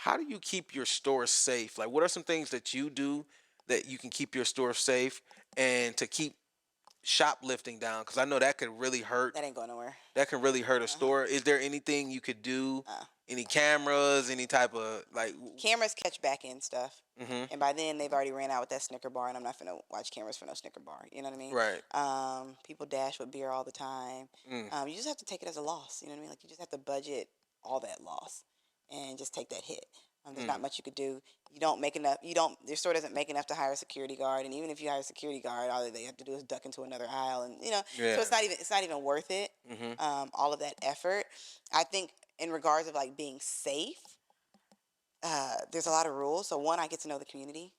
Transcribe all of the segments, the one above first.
how do you keep your store safe? Like, what are some things that you do that you can keep your store safe and to keep shoplifting down? Because I know that could really hurt. That ain't going nowhere. That can really hurt a store. Is there anything you could do? Any cameras? Any type of like? Cameras catch back end stuff. Mm-hmm. And by then they've already ran out with that Snicker bar, and I'm not gonna watch cameras for no Snicker bar. You know what I mean? Right. People dash with beer all the time. You just have to take it as a loss. You know what I mean? Like you just have to budget all that loss, and just take that hit. There's not much you could do. You don't make enough. Your store doesn't make enough to hire a security guard, and even if you hire a security guard, all they have to do is duck into another aisle, and Yeah. So it's not even worth it. All of that effort. I think in regards of like being safe, there's a lot of rules. So one, I get to know the community.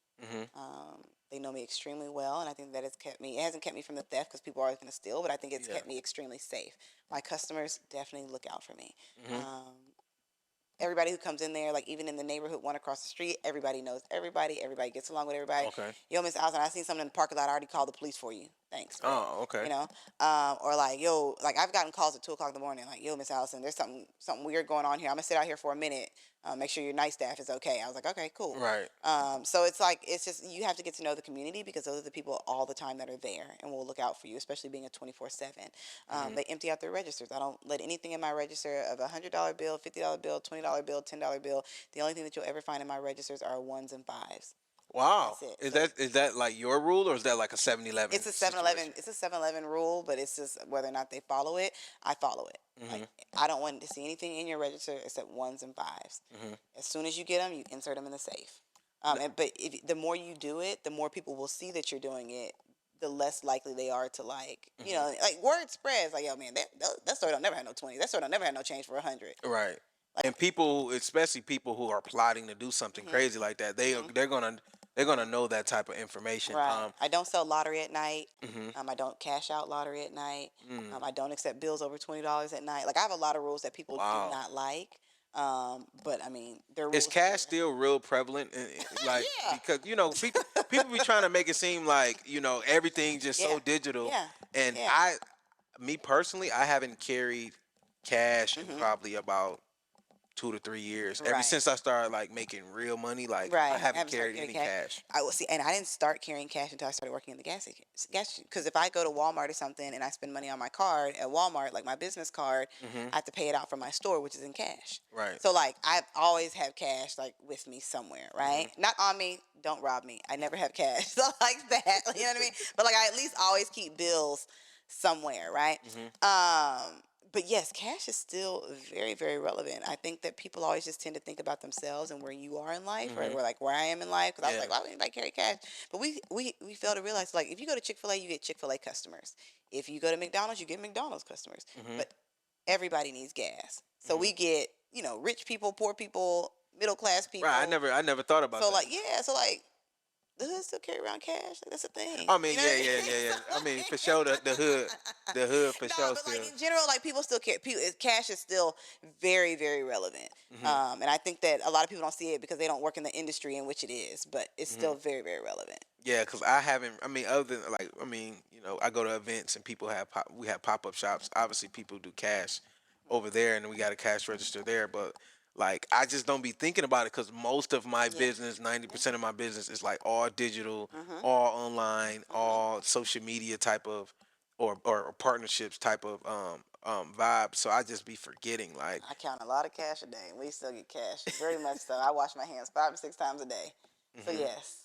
They know me extremely well, and I think that it's kept me. It hasn't kept me from the theft because people are always going to steal, but I think it's kept me extremely safe. My customers definitely look out for me. Everybody who comes in there, like even in the neighborhood, one across the street, everybody knows everybody. Everybody gets along with everybody. Okay. Yo, Miss Allison, I seen something in the parking lot. I already called the police for you. Thanks. Oh, okay. Or like, yo, like I've gotten calls at 2:00 in the morning, like, yo, Miss Allison, there's something weird going on here. I'm gonna sit out here for a minute. Make sure your night staff is okay. I was like, okay, cool. Right. So it's like it's just you have to get to know the community because those are the people all the time that are there and will look out for you, especially being a 24/7. They empty out their registers. I don't let anything in my register of $100 bill, $50 bill, $20 bill, $10 bill. The only thing that you'll ever find in my registers are ones and fives. Wow. That's it. Is that like your rule, or is that like a 7-Eleven? It's a 7-Eleven. It's a 7-Eleven rule, but it's just whether or not they follow it. I follow it. Like I don't want to see anything in your register except ones and fives. As soon as you get them, you insert them in the safe. But the more you do it, the more people will see that you're doing it. The less likely they are to like word spreads. Like, yo, man, that store don't never have no 20. That store don't never have no change for 100. Right. And people, especially people who are plotting to do something crazy like that, they're gonna know that type of information. Right. I don't sell lottery at night. I don't cash out lottery at night. I don't accept bills over $20 at night. Like I have a lot of rules that people do not like. But I mean, they're rules. Is cash still real prevalent? Like because people be trying to make it seem like everything just so digital. And me personally, I haven't carried cash in probably about 2 to 3 years. Ever since I started like making real money, like I haven't carried any cash. I will see, and I didn't start carrying cash until I started working in the gas station. Because if I go to Walmart or something and I spend money on my card at Walmart, like my business card, I have to pay it out from my store, which is in cash. Right. So like I've always have cash like with me somewhere, right? Not on me. Don't rob me. I never have cash. So like that, you know what I mean? But like I at least always keep bills somewhere, right? But yes, cash is still very, very relevant. I think that people always just tend to think about themselves and where you are in life, right? Or like where I am in life. Because I was like, why would anybody carry cash? But we fail to realize, like, if you go to Chick-fil-A, you get Chick-fil-A customers. If you go to McDonald's, you get McDonald's customers. But everybody needs gas. So we get, rich people, poor people, middle class people. Right. I never thought about that. So like, so like, the hood still carry around cash. Like, that's a thing. I mean, yeah. I mean, for sure, the hood for sure. But still. like in general, like people still care. Cash is still very, very relevant. And I think that a lot of people don't see it because they don't work in the industry in which it is. But it's still very, very relevant. Yeah, because I haven't. I mean, other than like, I go to events and people we have pop-up shops. Obviously, people do cash over there, and we got a cash register there, but. Like I just don't be thinking about it because most of my business, 90% of my business is like all digital, all online, all social media type of, or partnerships type of vibe. So I just be forgetting. Like I count a lot of cash a day, and we still get cash very much. So I wash my hands 5 to 6 times a day. So yes.